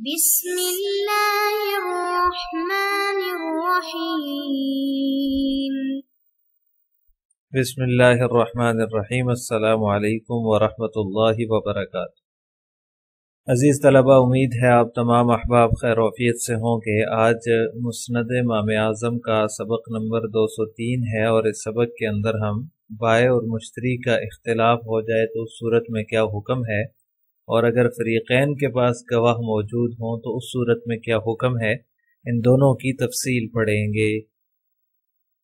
بسم اللہ الرحمن الرحیم بسم اللہ الرحمن الرحیم۔ السلام علیکم ورحمۃ اللہ وبرکاتہ۔ عزیز طلبہ، امید ہے آپ تمام احباب خیر وعافیت سے ہوں گے۔ آج مسند امام اعظم کا سبق نمبر 203 ہے، اور اس سبق کے اندر ہم بائع اور مشتری کا اختلاف ہو جائے تو اس صورت میں کیا حکم ہے، اور اگر فریقین کے پاس گواہ موجود ہوں تو اس صورت میں کیا حکم ہے، ان دونوں کی تفصیل پڑھیں گے۔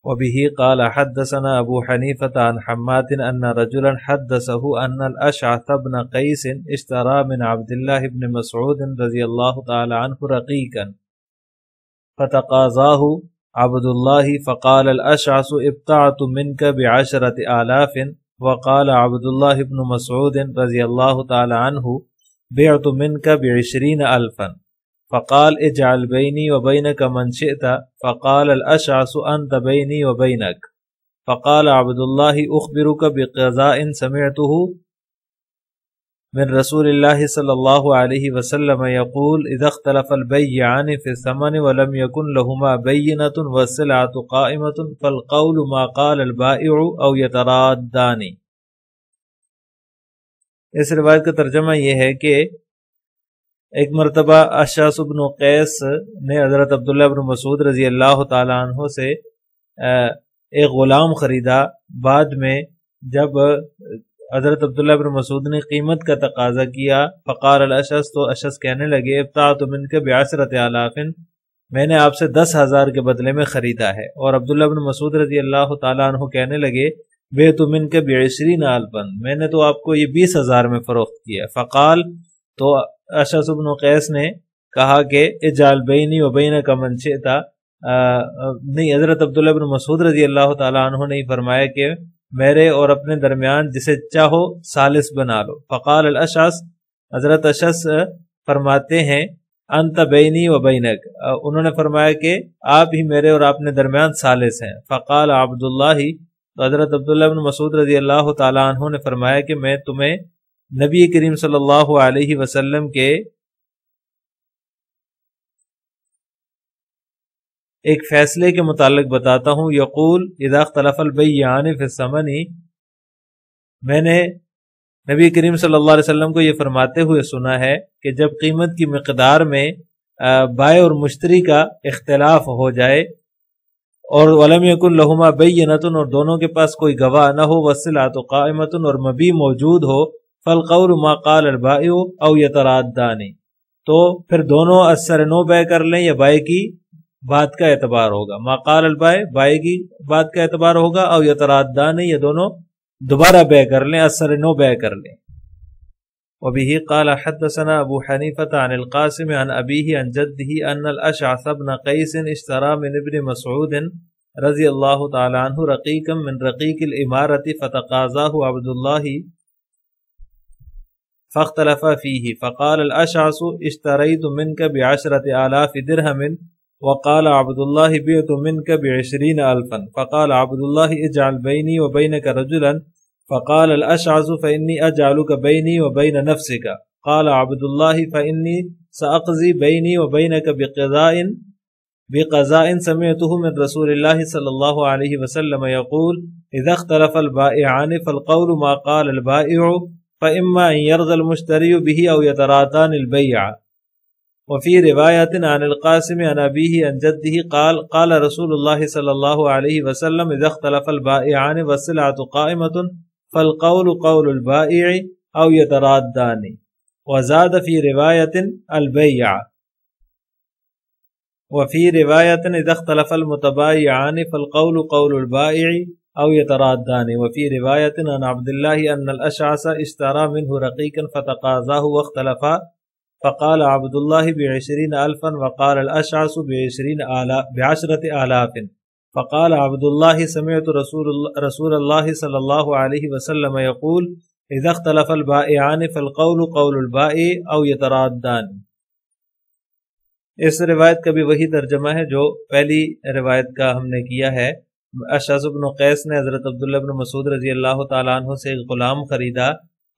وبه قال حدثنا ابو حنیفة عن حماد ان رجلا حدثه ان الاشعث بن قیس اشترى من عبد الله بن مسعود رضی اللہ تعالی عنہ رقیقا فتقاضاه عبد الله فقال الاشعث ابتعت منك ب10,000، وقال عبد الله بن مسعود رضی اللہ تعالی عنہ بعت منك ب20,000، فقال اجعل بيني وبينك من شئت، فقال الاشعث انت بيني وبينك، فقال عبد الله اخبرك بقضاء سمعته من رسول الله صلى الله عليه وسلم يقول اذا اختلف البيعان في الثمن ولم يكن لهما بينة والسلعة قائمة فالقول ما قال البائع او يترادان۔ اس روایت کا ترجمہ یہ ہے کہ ایک مرتبہ اشعث بن قیس نے حضرت عبداللہ بن مسعود رضی اللہ تعالی عنہ سے ایک غلام خریدا۔ بعد میں جب حضرت عبداللہ بن مسعود نے قیمت کا تقاضا کیا، فقال الاشعث، تو اشعث کہنے لگے ابتعت منک ب10,000، میں نے آپ سے 10,000 کے بدلے میں خریدا ہے۔ اور عبداللہ بن مسعود رضی اللہ تعالی عنہ کہنے لگے بیعت منک ب20,000، میں نے تو آپ کو یہ 20,000 میں فروخت کیا۔ فقال، تو اشعث بن قیس نے کہا کہ اجعل بینی و بینک من شئت، نہیں، حضرت عبداللہ بن مسعود رضی اللہ تعالی عنہ نے فرمایا کہ میرے اور اپنے درمیان جسے چاہو ثالث بنا لو۔ فقال الاشعث، حضرت اشعث فرماتے ہیں انت بینی و بینک، انہوں نے فرمایا کہ آپ ہی میرے اور اپنے درمیان ثالث ہیں۔ فقال عبداللہ، تو حضرت عبداللہ بن مسعود رضی اللہ تعالی عنہ نے فرمایا کہ میں تمہیں نبی کریم صلی اللہ علیہ وسلم کے ایک فیصلے کے متعلق بتاتا ہوں۔ یقول اذا اختلف البیعان فی الثمن، میں نے نبی کریم صلی اللہ علیہ وسلم کو یہ فرماتے ہوئے سنا ہے کہ جب قیمت کی مقدار میں بائع اور مشتری کا اختلاف ہو جائے اور ولم یکن لہما بینۃ، اور دونوں کے پاس کوئی گواہ نہ ہو، والسلعۃ قائمۃ، اور مبیع موجود ہو، فالقول ما قال البائع او یترادان، تو پھر دونوں اثر نو بے کر لیں یا بائع کی بات کا اعتبار ہوگا۔ ما قال البائع، بائع کی بات کا اعتبار ہوگا، او یترادان، یا دونوں دوبارہ بے کر لیں، اثر نو بے کر لیں۔ وبه قال حدثنا ابو حنیفة عن القاسم عن ابیہ عن جدہ ان الاشعث بن قیس اشترى من ابن مسعود رضی اللہ تعالی عنہ رقیقا من رقیق الامارة فتقاضاه عبد الله فاختلف فيه، فقال الاشعث اشتريت منك ب10,000 درهم، وقال عبد الله بعت منك ب20,000، فقال عبد الله اجعل بيني وبينك رجلا، فقال الاشعث فاني اجعلك بيني وبين نفسك، قال عبد الله فاني ساقضي بيني وبينك بقضاء سمعته من رسول الله صلى الله عليه وسلم يقول اذا اختلف البائعان فالقول ما قال البائع، فإما أن يرضى المشتري به أو يترادان البيع۔ وفي رواية عن القاسم عن أبيه عن جده قال قال رسول الله صلى الله عليه وسلم إذا اختلف البائعان والسلعة قائمة فالقول قول البائع أو يترادان، وزاد في رواية البيع، وفي رواية إذا اختلف المتبايعان فالقول قول البائع او يترادان، وفي رواية عن عبد الله ان الاشعث اشترى منه رقيقا فتقاضاه واختلفا، فقال عبد الله ب20,000 وقال الاشعث ب10,000، فقال عبد الله سمعت رسول الله صلى الله عليه وسلم يقول اذا اختلف البائعان فالقول قول البائع او يترادان۔ اس روایت کا بھی وہی ترجمہ ہے جو پہلی روایت کا ہم نے کیا ہے۔ اشعث بن قیس نے حضرت عبداللہ بن مسعود رضی اللہ تعالیٰ عنہ سے ایک غلام خریدا،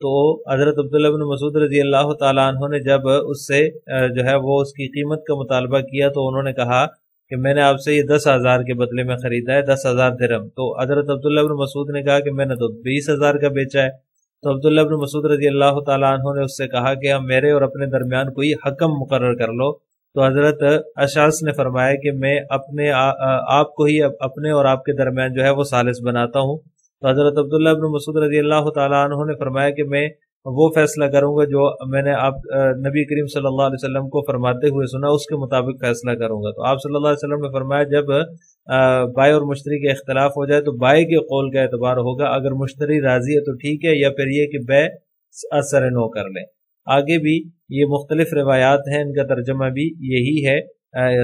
تو حضرت عبداللہ بن مسعود رضی اللہ تعالیٰ عنہ نے جب اس سے جو ہے وہ اس کی قیمت کا مطالبہ کیا تو انہوں نے کہا کہ میں نے آپ سے یہ 10,000 کے بدلے میں خریدا ہے، 10,000 درہم۔ تو حضرت عبداللہ بن مسعود نے کہا کہ میں نے تو 20,000 کا بیچا ہے۔ تو عبداللہ بن مسعود رضی اللہ تعالیٰ عنہ نے اس سے کہا کہ ہم میرے اور اپنے درمیان کوئی حکم مقرر کر لو۔ تو حضرت اشعث نے فرمایا کہ میں اپنے آپ کو ہی اپنے اور آپ کے درمیان جو ہے وہ ثالث بناتا ہوں۔ تو حضرت عبداللہ بن مسعود رضی اللہ تعالیٰ عنہ نے فرمایا کہ میں وہ فیصلہ کروں گا جو میں نے آپ نبی کریم صلی اللہ علیہ وسلم کو فرماتے ہوئے سنا، اس کے مطابق فیصلہ کروں گا۔ تو آپ صلی اللہ علیہ وسلم نے فرمایا جب بائع اور مشتری کے اختلاف ہو جائے تو بائع کے قول کا اعتبار ہوگا، اگر مشتری راضی ہے تو ٹھیک ہے، یا پھر یہ کہ بیع اثر نو کر لیں۔ آگے بھی یہ مختلف روایات ہیں، ان کا ترجمہ بھی یہی ہے،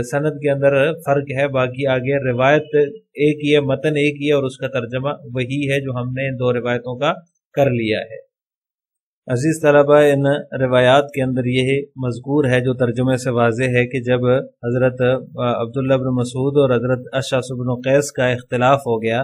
سند کے اندر فرق ہے، باقی آگے روایت ایک ہی ہے، متن ایک ہی ہے، اور اس کا ترجمہ وہی ہے جو ہم نے ان دو روایتوں کا کر لیا ہے۔ عزیز طلبہ، ان روایات کے اندر یہ مذکور ہے جو ترجمے سے واضح ہے کہ جب حضرت عبداللہ بن مسعود اور حضرت اشعث بن قیس کا اختلاف ہو گیا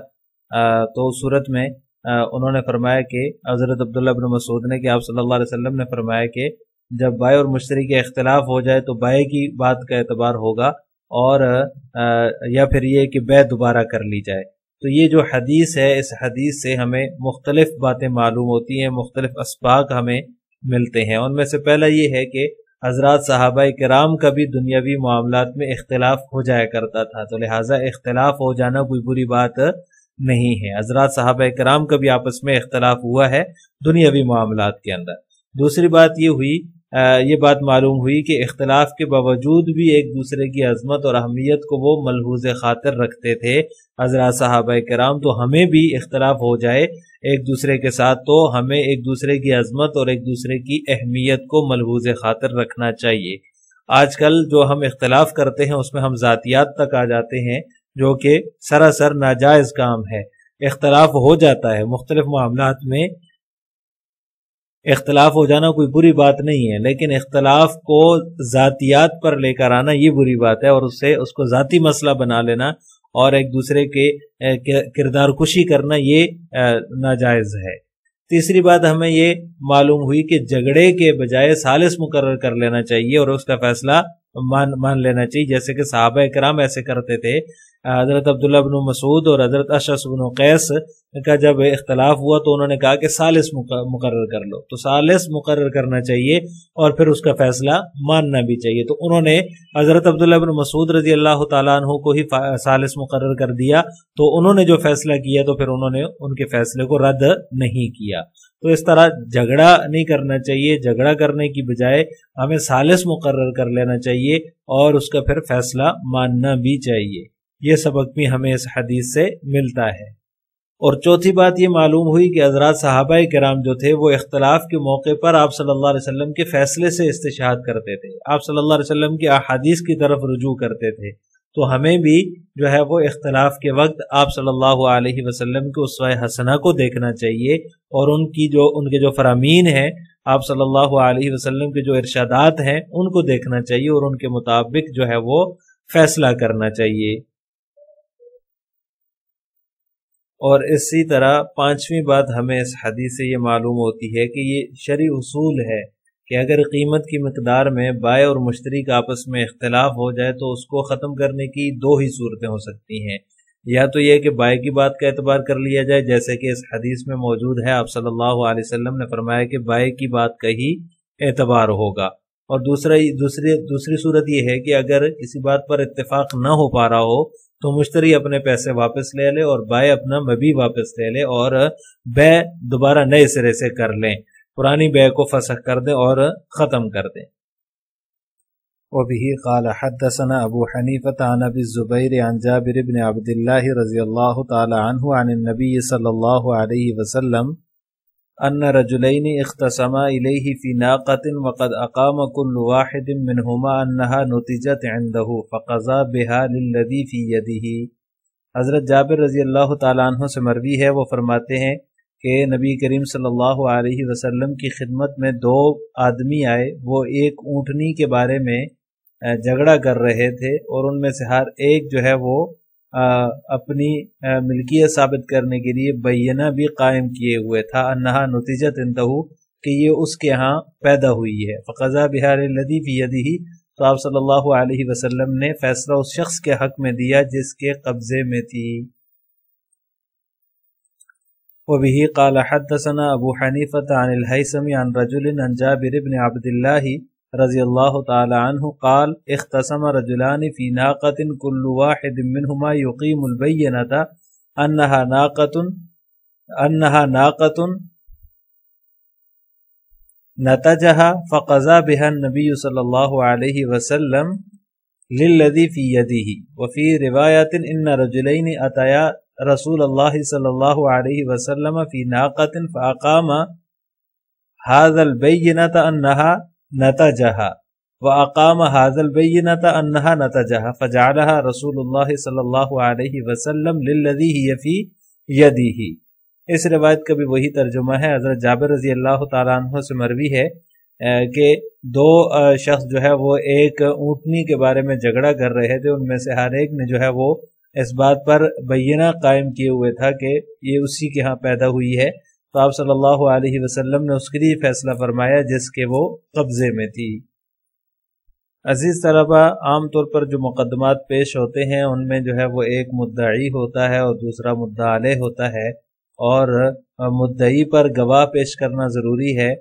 تو اس صورت میں انہوں نے فرمایا کہ حضرت عبداللہ بن مسعود نے کہ آپ صلی اللہ علیہ وسلم نے فرمایا کہ جب بائع اور مشتری کے اختلاف ہو جائے تو بائع کی بات کا اعتبار ہوگا، اور یا پھر یہ کہ بیع دوبارہ کر لی جائے۔ تو یہ جو حدیث ہے، اس حدیث سے ہمیں مختلف باتیں معلوم ہوتی ہیں، مختلف اسباق ہمیں ملتے ہیں۔ ان میں سے پہلا یہ ہے کہ حضرات صحابہ کرام کا بھی دنیاوی معاملات میں اختلاف ہو جایا کرتا تھا، تو لہٰذا اختلاف ہو جانا کوئی بری بات نہیں ہے۔ حضرات صحابہ کرام کا بھی آپس میں اختلاف ہوا ہے دنیاوی معاملات کے اندر۔ دوسری بات یہ بات معلوم ہوئی کہ اختلاف کے باوجود بھی ایک دوسرے کی عظمت اور اہمیت کو وہ ملحوظ خاطر رکھتے تھے حضرات صحابہ کرام۔ تو ہمیں بھی اختلاف ہو جائے ایک دوسرے کے ساتھ تو ہمیں ایک دوسرے کی عظمت اور ایک دوسرے کی اہمیت کو ملحوظ خاطر رکھنا چاہیے۔ آج کل جو ہم اختلاف کرتے ہیں اس میں ہم ذاتیات تک آ جاتے ہیں، جو کہ سراسر ناجائز کام ہے۔ اختلاف ہو جاتا ہے مختلف معاملات میں، اختلاف ہو جانا کوئی بری بات نہیں ہے، لیکن اختلاف کو ذاتیات پر لے کر آنا یہ بری بات ہے، اور اس کو ذاتی مسئلہ بنا لینا اور ایک دوسرے کے کردار کشی کرنا یہ ناجائز ہے۔ تیسری بات ہمیں یہ معلوم ہوئی کہ جھگڑے کے بجائے ثالث مقرر کر لینا چاہیے اور اس کا فیصلہ مان لینا چاہیے، جیسے کہ صحابہ کرام ایسے کرتے تھے۔ حضرت عبداللہ بن مسعود اور حضرت اشعث بن قیس کا جب اختلاف ہوا تو انہوں نے کہا کہ ثالث مقرر کر لو، تو ثالث مقرر کرنا چاہیے اور پھر اس کا فیصلہ ماننا بھی چاہیے۔ تو انہوں نے حضرت عبداللہ بن مسعود رضی اللہ تعالیٰ عنہ کو ہی ثالث مقرر کر دیا، تو انہوں نے جو فیصلہ کیا تو پھر انہوں نے ان کے فیصلے کو رد نہیں کیا۔ تو اس طرح جھگڑا نہیں کرنا چاہیے، جھگڑا کرنے کی بجائے ہمیں ثالث مقرر کر لینا چاہیے اور اس کا پھر فیصلہ ماننا بھی چاہیے۔ یہ سبق بھی ہمیں اس حدیث سے ملتا ہے۔ اور چوتھی بات یہ معلوم ہوئی کہ حضرات صحابہ کرام جو تھے وہ اختلاف کے موقع پر آپ صلی اللہ علیہ وسلم کے فیصلے سے استشہاد کرتے تھے، آپ صلی اللہ علیہ وسلم کی احادیث کی طرف رجوع کرتے تھے۔ تو ہمیں بھی جو ہے وہ اختلاف کے وقت آپ صلی اللہ علیہ وسلم کے اسوہ حسنہ کو دیکھنا چاہیے، اور ان کے جو فرامین ہیں، آپ صلی اللہ علیہ وسلم کے جو ارشادات ہیں ان کو دیکھنا چاہیے اور ان کے مطابق جو ہے وہ فیصلہ کرنا چاہیے۔ اور اسی طرح پانچویں بات ہمیں اس حدیث سے یہ معلوم ہوتی ہے کہ یہ شرعی اصول ہے کہ اگر قیمت کی مقدار میں بائع اور مشتری کا آپس میں اختلاف ہو جائے تو اس کو ختم کرنے کی دو ہی صورتیں ہو سکتی ہیں، یا تو یہ کہ بائع کی بات کا اعتبار کر لیا جائے جیسے کہ اس حدیث میں موجود ہے، آپ صلی اللہ علیہ وسلم نے فرمایا کہ بائع کی بات کا ہی اعتبار ہوگا، اور دوسری صورت یہ ہے کہ اگر کسی بات پر اتفاق نہ ہو پا رہا ہو تو مشتری اپنے پیسے واپس لے لے اور بائع اپنا مبیع واپس لے لے اور بیع دوبارہ نئے سرے سے کر لیں، پرانی بیع کو فسخ کر دیں اور ختم کر دیں۔ وبه قال حدثنا ابو حنیفة عن ابی الزبیر عن جابر بن عبد اللہ رضی اللہ تعالی عنہ عن النبی صلی اللہ علیہ وسلم ان رجلین اختصما الیہ فی ناقة وقد اقام كل واحد منہما انها نتجت عنده فقضى بها للذی فی یده۔ حضرت جابر رضی اللہ تعالی عنہ سے مروی ہے، وہ فرماتے ہیں کہ نبی کریم صلی اللہ علیہ وسلم کی خدمت میں دو آدمی آئے، وہ ایک اونٹنی کے بارے میں جھگڑا کر رہے تھے اور ان میں سے ہر ایک جو ہے وہ اپنی ملکیت ثابت کرنے کے لیے بینہ بھی قائم کیے ہوئے تھا، انہا نتیجت انتہو کہ یہ اس کے ہاں پیدا ہوئی ہے۔ فقضا بہار الذی فی یدہ، تو آپ صلی اللہ علیہ وسلم نے فیصلہ اس شخص کے حق میں دیا جس کے قبضے میں تھی۔ وبه قال حدثنا ابو حنیفۃ عن الہیثم عن رجل عن جابر بن عبد اللہ رضی اللہ تعالی عنہ قال اختصم رجلان فی ناقۃ کل واحد منہما یقیم البینۃ انہا ناقۃ نتجها فقضى بها النبي صلی اللہ علیہ وسلم للذی فی یدہ، وفی روایت ان رجلین اتیا رسول اللہ صلی اللہ علیہ وسلم فی ناقۃ فاقام هذا البینۃ انها نتجها واقام هذا البینۃ انها نتجها فجعلها رسول اللہ صلی اللہ علیہ وسلم للذی هی فی یدہ۔ اس روایت کا بھی وہی ترجمہ ہے۔ حضرت جابر رضی اللہ تعالیٰ عنہ سے مروی ہے کہ دو شخص جو ہے وہ ایک اونٹنی کے بارے میں جھگڑا کر رہے تھے، ان میں سے ہر ایک نے جو ہے وہ اس بات پر بینہ قائم کیے ہوئے تھا کہ یہ اسی کے ہاں پیدا ہوئی ہے، تو آپ صلی اللہ علیہ وسلم نے اس کے لیے فیصلہ فرمایا جس کے وہ قبضے میں تھی۔ عزیز طلبہ، عام طور پر جو مقدمات پیش ہوتے ہیں ان میں جو ہے وہ ایک مدعی ہوتا ہے اور دوسرا مدعا علیہ ہوتا ہے، اور مدعی پر گواہ پیش کرنا ضروری ہے،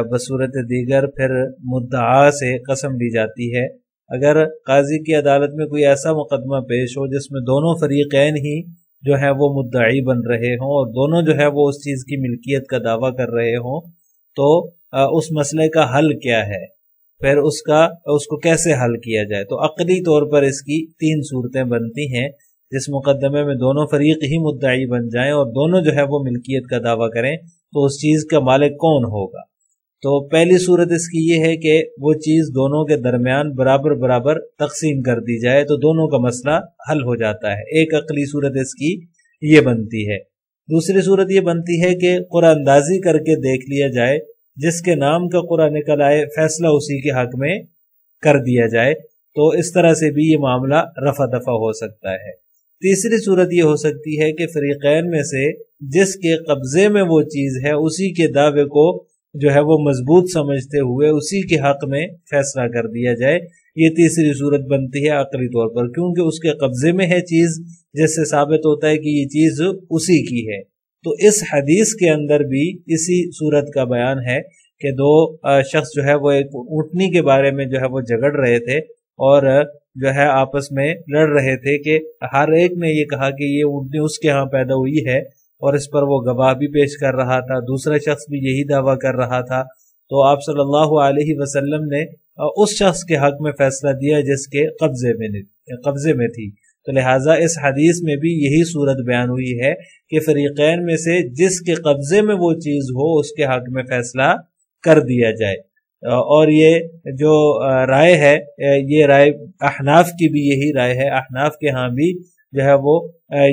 بصورت دیگر پھر مدعا سے قسم لی جاتی ہے۔ اگر قاضی کی عدالت میں کوئی ایسا مقدمہ پیش ہو جس میں دونوں فریقین ہی جو ہے وہ مدعی بن رہے ہوں اور دونوں جو ہے وہ اس چیز کی ملکیت کا دعویٰ کر رہے ہوں، تو اس مسئلے کا حل کیا ہے، پھر اس کو کیسے حل کیا جائے۔ تو عقلی طور پر اس کی تین صورتیں بنتی ہیں۔ جس مقدمے میں دونوں فریق ہی مدعی بن جائیں اور دونوں جو ہے وہ ملکیت کا دعویٰ کریں، تو اس چیز کا مالک کون ہوگا؟ تو پہلی صورت اس کی یہ ہے کہ وہ چیز دونوں کے درمیان برابر برابر تقسیم کر دی جائے تو دونوں کا مسئلہ حل ہو جاتا ہے۔ ایک عقلی صورت اس کی یہ بنتی ہے۔ دوسری صورت یہ بنتی ہے کہ قرآن اندازی کر کے دیکھ لیا جائے، جس کے نام کا قرآن نکل آئے فیصلہ اسی کے حق میں کر دیا جائے، تو اس طرح سے بھی یہ معاملہ رفع دفع ہو سکتا ہے۔ تیسری صورت یہ ہو سکتی ہے کہ فریقین میں سے جس کے قبضے میں وہ چیز ہے اسی کے دعوے کو جو ہے وہ مضبوط سمجھتے ہوئے اسی کے حق میں فیصلہ کر دیا جائے۔ یہ تیسری صورت بنتی ہے عقلی طور پر، کیونکہ اس کے قبضے میں ہے چیز، جس سے ثابت ہوتا ہے کہ یہ چیز اسی کی ہے۔ تو اس حدیث کے اندر بھی اسی صورت کا بیان ہے کہ دو شخص جو ہے وہ ایک اونٹنی کے بارے میں جو ہے وہ جھگڑ رہے تھے اور جو ہے آپس میں لڑ رہے تھے کہ ہر ایک نے یہ کہا کہ یہ اونٹنی اس کے ہاں پیدا ہوئی ہے، اور اس پر وہ گواہ بھی پیش کر رہا تھا، دوسرا شخص بھی یہی دعویٰ کر رہا تھا۔ تو آپ صلی اللہ علیہ وسلم نے اس شخص کے حق میں فیصلہ دیا جس کے قبضے میں تھی۔ تو لہٰذا اس حدیث میں بھی یہی صورت بیان ہوئی ہے کہ فریقین میں سے جس کے قبضے میں وہ چیز ہو اس کے حق میں فیصلہ کر دیا جائے۔ اور یہ جو رائے ہے، یہ رائے احناف کی بھی یہی رائے ہے۔ احناف کے ہاں بھی جو ہے وہ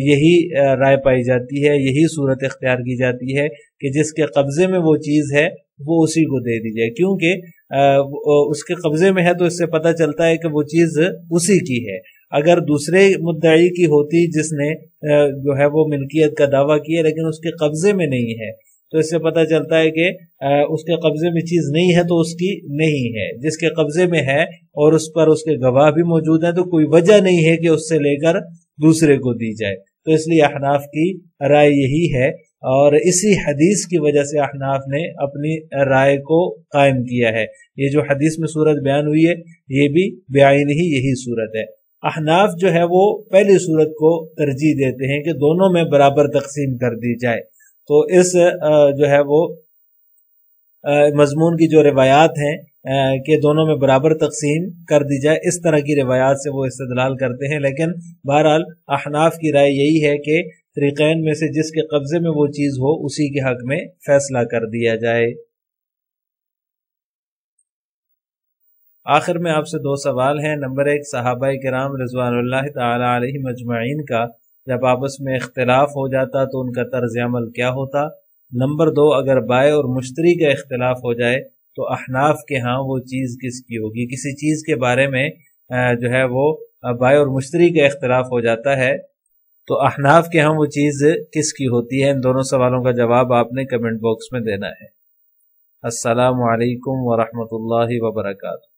یہی رائے پائی جاتی ہے، یہی صورت اختیار کی جاتی ہے کہ جس کے قبضے میں وہ چیز ہے وہ اسی کو دے دی جائے، کیونکہ اس کے قبضے میں ہے تو اس سے پتہ چلتا ہے کہ وہ چیز اسی کی ہے۔ اگر دوسرے مدعی کی ہوتی جس نے جو ہے وہ ملکیت کا دعویٰ کیا لیکن اس کے قبضے میں نہیں ہے، تو اس سے پتہ چلتا ہے کہ اس کے قبضے میں چیز نہیں ہے تو اس کی نہیں ہے۔ جس کے قبضے میں ہے اور اس پر اس کے گواہ بھی موجود ہیں تو کوئی وجہ نہیں ہے کہ اس سے لے کر دوسرے کو دی جائے۔ تو اس لیے احناف کی رائے یہی ہے، اور اسی حدیث کی وجہ سے احناف نے اپنی رائے کو قائم کیا ہے۔ یہ جو حدیث میں صورت بیان ہوئی ہے یہ بھی بعین ہی یہی صورت ہے۔ احناف جو ہے وہ پہلی صورت کو ترجیح دیتے ہیں کہ دونوں میں برابر تقسیم کر دی جائے۔ تو اس جو ہے وہ مضمون کی جو روایات ہیں کہ دونوں میں برابر تقسیم کر دی جائے، اس طرح کی روایات سے وہ استدلال کرتے ہیں، لیکن بہرحال احناف کی رائے یہی ہے کہ فریقین میں سے جس کے قبضے میں وہ چیز ہو اسی کے حق میں فیصلہ کر دیا جائے۔ آخر میں آپ سے دو سوال ہیں۔ نمبر 1، صحابہ کرام رضوان اللہ تعالی علیہم اجمعین کا جب آپس میں اختلاف ہو جاتا تو ان کا طرز عمل کیا ہوتا؟ نمبر 2، اگر بائع اور مشتری کا اختلاف ہو جائے تو احناف کے ہاں وہ چیز کس کی ہوگی؟ کسی چیز کے بارے میں جو ہے وہ بائع اور مشتری کا اختلاف ہو جاتا ہے تو احناف کے ہاں وہ چیز کس کی ہوتی ہے؟ ان دونوں سوالوں کا جواب آپ نے کمنٹ باکس میں دینا ہے۔ السلام علیکم ورحمۃ اللہ وبرکاتہ۔